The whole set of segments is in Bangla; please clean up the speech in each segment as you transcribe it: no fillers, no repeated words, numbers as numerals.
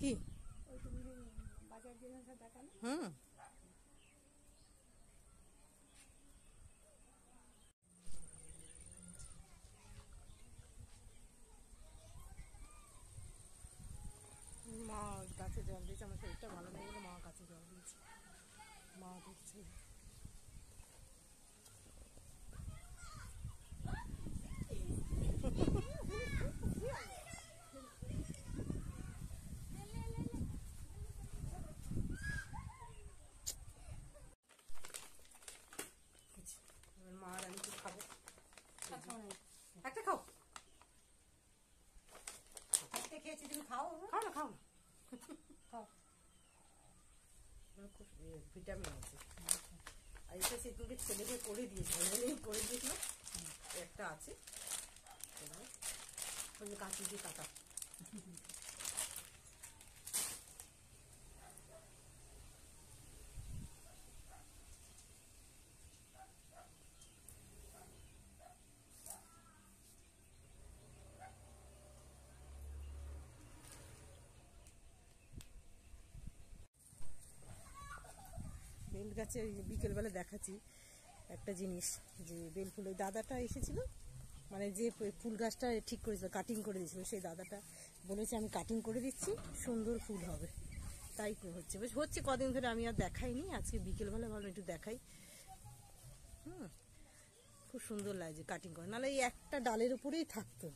কি হুম মা গাছে জল দিয়েছে, আমার শরীরটা ভালো নেই বলে মা গাছে জল দিয়েছে, মা দিচ্ছে। মা আর আমি খাবো, একটা খাও, একটা খেয়েছি, তুমি খাও, খাও না খাও না, খাও, খুব ভিটামিন আছে। আর এটা সেগুলোকে ছেলেকে করে দিয়েছিল, করে দিয়েছিল, একটা আছে কাঁচি দিয়ে কাটা। বেল গাছে বিকেলবেলা দেখাচ্ছি একটা জিনিস, যে বেল ফুল ওই দাদাটা এসেছিল, মানে যে ফুল গাছটা ঠিক করেছিল, কাটিং করে দিয়েছিল, সেই দাদাটা বলেছে আমি কাটিং করে দিচ্ছি, সুন্দর ফুল হবে। তাই হচ্ছে, বেশ হচ্ছে কদিন ধরে, আমি আর দেখাইনি, আজকে বিকেলবেলা ভালো একটু দেখাই। খুব সুন্দর লাগছে কাটিং করে, নাহলে এই একটা ডালের উপরেই থাকতো,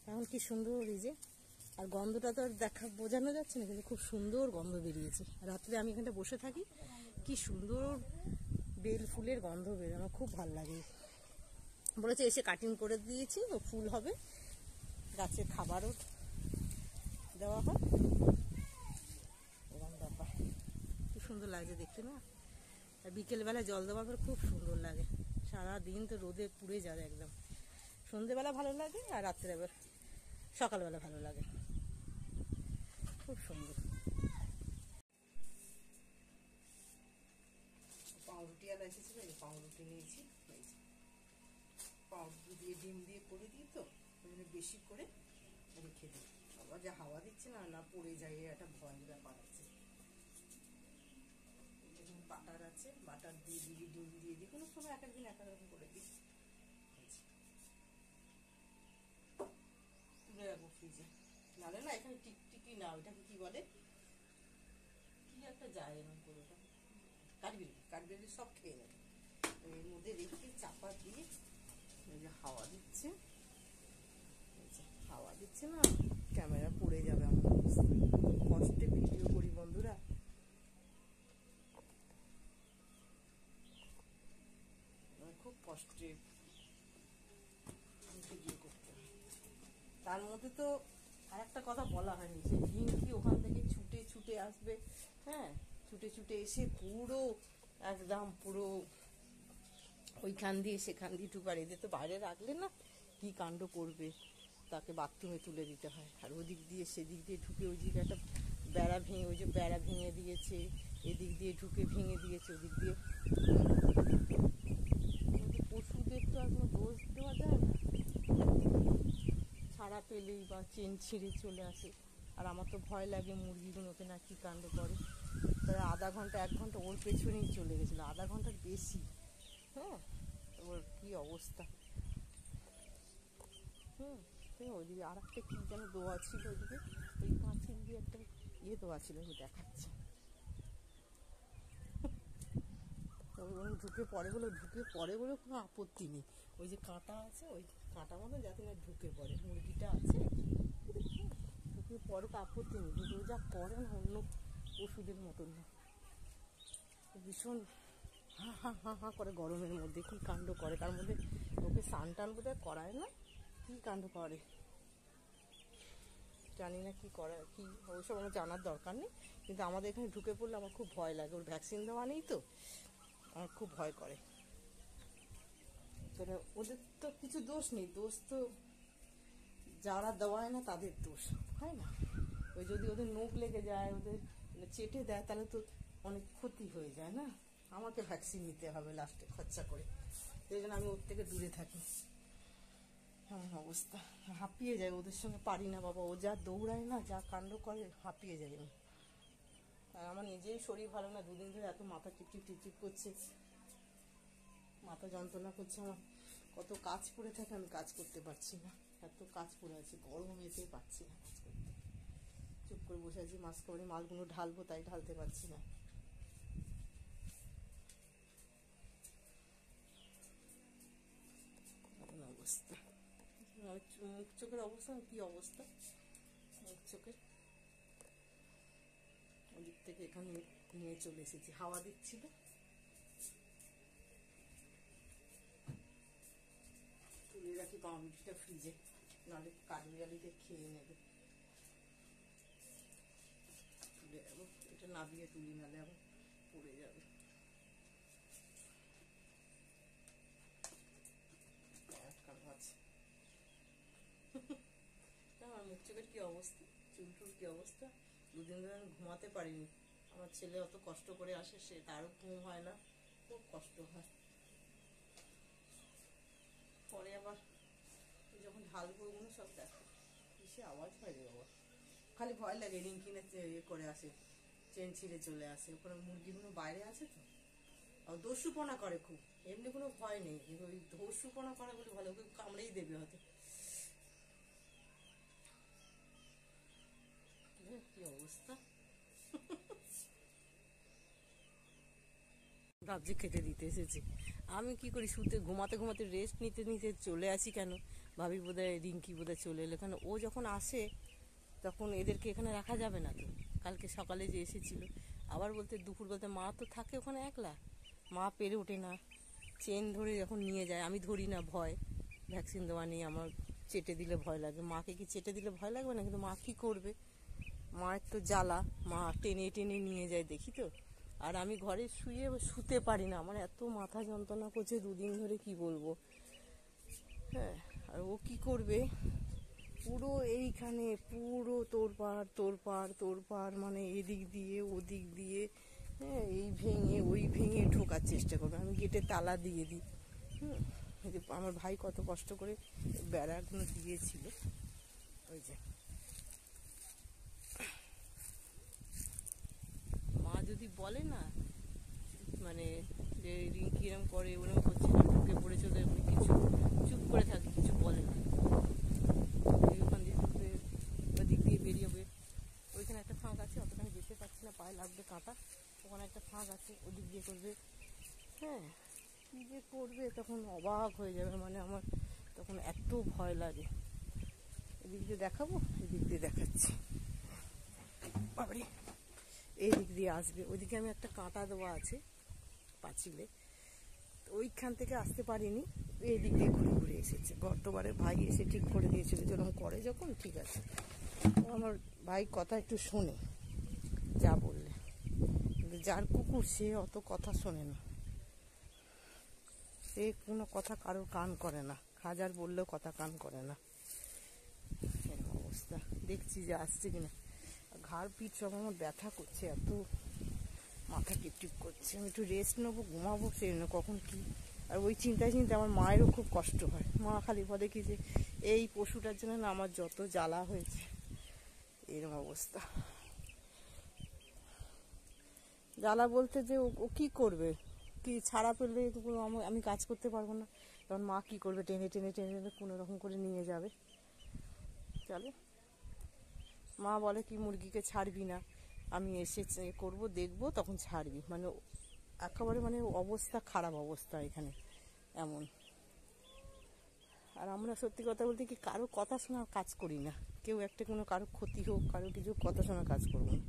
এখন কি সুন্দর এই যে। আর গন্ধটা তো আর বোঝানো যাচ্ছে না, কিন্তু খুব সুন্দর গন্ধ বেরিয়েছে। রাত্রে আমি এখানটা বসে থাকি, কি সুন্দর বেল ফুলের গন্ধ বেরোয়, আমার খুব ভালো লাগে। বলেছে এসে কাটিং করে দিয়েছি, ও ফুল হবে, গাছের খাবারও দেওয়া হয়, এরকম ব্যাপার। কি সুন্দর লাগছে দেখতে না। আর বিকেলবেলা জল দেওয়ার পর খুব সুন্দর লাগে, সারাদিন তো রোদে পুড়ে যাবে একদম। সন্ধেবেলা ভালো লাগে, আর রাত্রে আবার সকালবেলা ভালো লাগে, খুব সুন্দর। পাউরুটিওয়ালা এসেছিল, এই পাউরুটি নিয়েছি, পাউরুটি দিয়ে ডিম দিয়ে করে দিই, তো বেশি করে রেখে দিই, আবার যা হাওয়া দিচ্ছে না, না পড়ে যায়, একটা ভয়ের ব্যাপার আছে। বাটার আছে, বাটার দিয়ে দিই, ডিম দিয়ে দিই, কোনো সময় এক একদিন এক এক রকম করে দিই, তুলে রাখবো ফ্রিজে। নাহলে না এখানে টিকটিকি না, ওইটাকে কি বলে, কি একটা যায় এরকম করে, ওটা কাঠবিড়ি, কাঠবিড়ি সব খেয়ে নেবে। এর মধ্যে রেখে চাপা দিয়ে হাওয়া দিচ্ছে, হাওয়া দিচ্ছে না, ক্যামেরা পড়ে যাবে, আমার কষ্টে ভিডিও করি বন্ধুরা, খুব কষ্টে ভিডিও করতে হয়। তার মধ্যে তো আর একটা কথা বলা হয়নি, যে রিঙ্কি ওখান থেকে ছুটে ছুটে আসবে, হ্যাঁ, ছুটে ছুটে এসে পুরো একদম পুরো ওইখান দিয়ে সেখান দিয়ে টুকার, এদের তো বাইরে রাখলে না কি কাণ্ড করবে, তাকে বাথরুমে তুলে দিতে হয়। আর ওদিক দিয়ে সেদিক দিয়ে ঢুকে, ওই দিকে একটা বেড়া ভেঙে, ওই যে বেড়া ভেঙে দিয়েছে, এদিক দিয়ে ঢুকে ভেঙে দিয়েছে, ওদিক দিয়ে। পশুদের তো আর কোনো দোষ দেওয়া যায় না, ছাড়া পেলেই বা চেন ছিঁড়ে চলে আসে। আর আমার তো ভয় লাগে মুরগিগুলোকে না কি কাণ্ড করে। তারা আধা ঘন্টা 1 ঘন্টা ওর পেছনেই চলে গেছিলো, আধা ঘন্টার বেশি, হ্যাঁ, ওর কি অবস্থা। ওইদিকে আর একটা কি যেন দোয়া ছিল, ওইদিকে ওই পাঁচিল দিয়ে একটা দোয়া ছিল, আমি দেখাচ্ছি, ঢুকে পড়ে বলে কোনো আপত্তি নেই, ওই যে কাঁটা আছে, ওই কাঁটা মতো যাতে না ঢুকে পড়ে, মুরগিটা আছে, ঢুকে পড়ে তো আপত্তি নেই, কিন্তু যা করে না অন্য ওষুধের মতন না, ভীষণ হা হা হা হা করে গরমের মধ্যে, কি কাণ্ড করে। তার মধ্যে ওকে স্নান টান বোধহয় করায় না, কি কাণ্ড করে জানি না, কি করা কি, ওইসব আমার জানার দরকার নেই, কিন্তু আমাদের এখানে ঢুকে পড়লে আমার খুব ভয় লাগে, ওর ভ্যাকসিন দেওয়া নেই তো, আমার খুব ভয় করে। ওদের তো কিছু দোষ নেই, দোষ তো যারা দেওয়ায় না তাদের দোষ, হয় না। ওই যদি ওদের নখ লেগে যায়, ওদের চেটে দেয়, তাহলে তো অনেক ক্ষতি হয়ে যায় না, আমাকে ভ্যাকসিন নিতে হবে লাস্টে খরচা করে, সেই জন্য আমি ওর থেকে দূরে থাকি। অবস্থা, হাঁপিয়ে যায় ওদের সঙ্গে, পারি না বাবা, ও যা দৌড়ায় না, যা কাণ্ড করে, হাঁপিয়ে যায় আমি। আর আমার নিজেই শরীর ভালো না, দুদিন ধরে এত মাথা টিপটিপ টিপটিপ করছে, মাথা যন্ত্রণা করছে আমার, কত কাজ পড়ে থাকে, আমি কাজ করতে পারছি না, এত কাজ পড়ে আছে, গরম এসে পাচ্ছি না কাজ করতে, চুপ করে বসে আছি, মাস্ক করে মালগুলো ঢালবো, তাই ঢালতে পারছি না। অবস্থা, মুখ চোখের অবস্থা কি অবস্থা, মুখ চোখের ওদিক থেকে এখানে নিয়ে চলে এসেছি, হাওয়া দিচ্ছিল, তুলে রাখি পাউরুটিটা ফ্রিজে, নাহলে কাঠবিড়ালিতে খেয়ে নেবে, তুলে যাবো, এটা নাবিয়ে তুলি, নাহলে আবার পড়ে যাবে। আমার মুখ চোখের কি অবস্থা, চুলটুর কি অবস্থা, দুদিন ধরে আমি ঘুমাতে পারিনি, আমার ছেলে অত কষ্ট করে আসে, সে তারও ঘুম হয় না, খুব কষ্ট হয়। পরে আবার যখন ঢালবো ওগুলো সব দেখো, কিসে আওয়াজ হয় রে বাবা, খালি ভয় লাগে, রিঙ্কিনে ইয়ে করে আসে, চেন ছিঁড়ে চলে আসে, ওখানে মুরগিগুলো বাইরে আছে তো, আর দস্যুপনা করে খুব, এমনি কোনো ভয় নেই, ওই দস্যুপনা করে বলে ভালো, ওকে কামড়েই দেবে হয়তো। কি অবস্থা, ভাবছি খেতে দিতে এসেছি, আমি কি করি, শুতে ঘুমাতে ঘুমাতে রেস্ট নিতে নিতে চলে আসি, কেন ভাবি বোধহয় রিঙ্কি বোধহয় চলে এলো, কেন ও যখন আসে তখন এদেরকে এখানে রাখা যাবে না তো, কালকে সকালে যে এসেছিল, আবার বলতে দুপুর বলতে মা তো থাকে ওখানে একলা, মা পেরে ওঠে না, চেন ধরে যখন নিয়ে যায়, আমি ধরি না, ভয়, ভ্যাকসিন দেওয়া নিয়ে আমার, চেটে দিলে ভয় লাগে, মাকে কি চেটে দিলে ভয় লাগবে না, কিন্তু মা কি করবে, মায়ের তো জ্বালা, মা টেনে টেনে নিয়ে যায় দেখি তো, আর আমি ঘরে শুতে পারি না, আমার এত মাথা যন্ত্রণা করছে দুদিন ধরে, কি বলবো। হ্যাঁ, আর ও কি করবে, পুরো এইখানে পুরো তোড়পাড় তোড়পাড় তোড়পাড়, মানে এদিক দিয়ে ওদিক দিয়ে, হ্যাঁ, এই ভেঙে ওই ভেঙে ঢোকার চেষ্টা করবে, আমি গেটে তালা দিয়ে দিই। আমার ভাই কত কষ্ট করে বেড়াগুলো দিয়েছিল, ওই যে মা যদি বলে না, মানে যে রিঙ্কি এরম করে, ওরম করছে না, ঢুকে পড়ে চলে, এমনি কিছু চুপ করে থাকে, কিছু বলে না, ওখান দিয়ে ওদিক দিয়ে বেরিয়ে, ওইখানে একটা ফাঁক আছে, অতখানি যেতে পারছি না, পায়ে লাগবে কাঁটা, ওখানে একটা ফাঁক আছে, ওদিক দিয়ে করবে, হ্যাঁ, কী যে করবে, তখন অবাক হয়ে যাবে, মানে আমার তখন এত ভয় লাগে, এদিক দিয়ে দেখাবো, এদিক দিয়ে দেখাচ্ছি, বাবারে, এই দিক দিয়ে আসবে, ওইদিকে আমি একটা কাঁটা দেওয়া আছে পাঁচিলে, ওইখান থেকে আসতে পারিনি, এই দিক দিয়ে ঘুরে ঘুরে এসেছে, গতবারে ভাই এসে ঠিক করে দিয়েছিল, যেরকম করে যখন, ঠিক আছে, আমার ভাই কথা একটু শোনে যা বললে, কিন্তু যার কুকুর সে অত কথা শোনে না, সে কোনো কথা কারোর কান করে না, হাজার বললেও কথা কান করে না, এরকম অবস্থা, দেখছি যে আসছে কিনা, ঘাড় পিঠ সব আমার ব্যথা করছে, এত মাথা টিপটিপ করছে, আমি একটু রেস্ট নেবো, ঘুমাবো, সেই জন্য কখন কি, আর ওই চিন্তায় চিন্তায় আমার মায়েরও খুব কষ্ট হয়, মা খালি বলে কি যে এই পশুটার জন্য না আমার যত জ্বালা হয়েছে, এরকম অবস্থা, জ্বালা বলতে যে ও কি করবে, কি ছাড়া পেলে আমি কাজ করতে পারবো না, তখন মা কি করবে, টেনে টেনে টেনে টেনে কোনো রকম করে নিয়ে যাবে, চলে, মা বলে কি মুরগিকে ছাড়বি না, আমি এসে করবো দেখবো তখন ছাড়বি, মানে একেবারে মানে অবস্থা খারাপ অবস্থা এখানে এমন, আর আমরা সত্যি কথা বলতে কি কারো কথা শোনা কাজ করি না, কেউ একটা কোনো কারো ক্ষতি হোক, কারো কিছু কথা শোনা কাজ করবো না,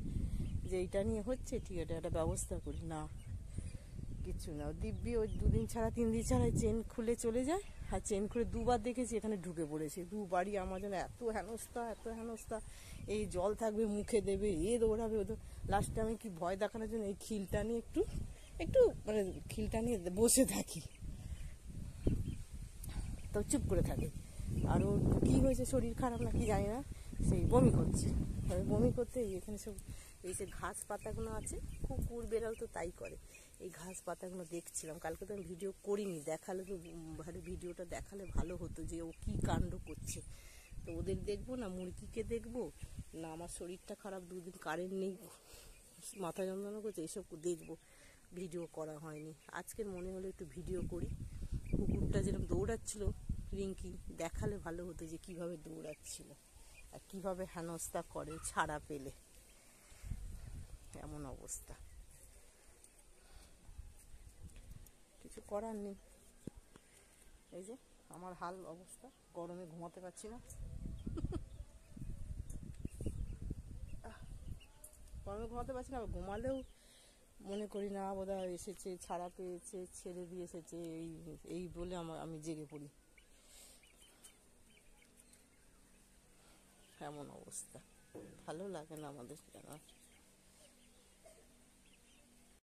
যে এইটা নিয়ে হচ্ছে ঠিক আছে একটা ব্যবস্থা করি না, কিচ্ছু না, দিব্যি ওই 2 দিন ছাড়া 3 দিন ছাড়া চেন খুলে চলে যায়, আর চেন খুলে 2বার দেখেছি এখানে ঢুকে পড়েছে, 2বারই আমার জন্য এত হেনস্থা, এই জল থাকবে মুখে দেবে, এ দৌড়াবে, ও লাস্টে আমি কি ভয় দেখানোর জন্য এই খিলটা নিয়ে একটু মানে খিলটা নিয়ে বসে থাকি, তো চুপ করে থাকে, আর ওর কী হয়েছে, শরীর খারাপ না কি জানি না, সেই বমি করছে, বমি করতে এখানে সব এই যে ঘাস পাতাগুলো আছে, কুকুর বেড়াল তো তাই করে, এই ঘাস পাতাগুলো দেখছিলাম। কালকে তো আমি ভিডিও করিনি, দেখালে তো ভালো, ভিডিওটা দেখালে ভালো হতো যে ও কী কাণ্ড করছে। তো ওদের দেখবো না মুরগিকে দেখবো না আমার শরীরটা খারাপ, দুদিন কারেন্ট নেই, মাথা যন্ত্রণা করছে, এইসব দেখবো, ভিডিও করা হয়নি। আজকের মনে হলো একটু ভিডিও করি। কুকুরটা যেরকম দৌড়াচ্ছিল রিঙ্কি, দেখালে ভালো হতো যে কিভাবে দৌড়াচ্ছিল আর কিভাবে হেনস্থা করে ছাড়া পেলে, এমন অবস্থা, কিছু করার নেই। এই যে আমার হাল অবস্থা, গরমে ঘুমাতে পারছি না, গরমে ঘুমাতে পারছি না, ঘুমালেও মনে করি না বোধহয় এসেছে, ছাড়া পেয়েছে, ছেড়ে দিয়ে এসেছে, এই বলে আমি জেগে পড়ি, এমন অবস্থা। ভালো লাগে না আমাদের কেন।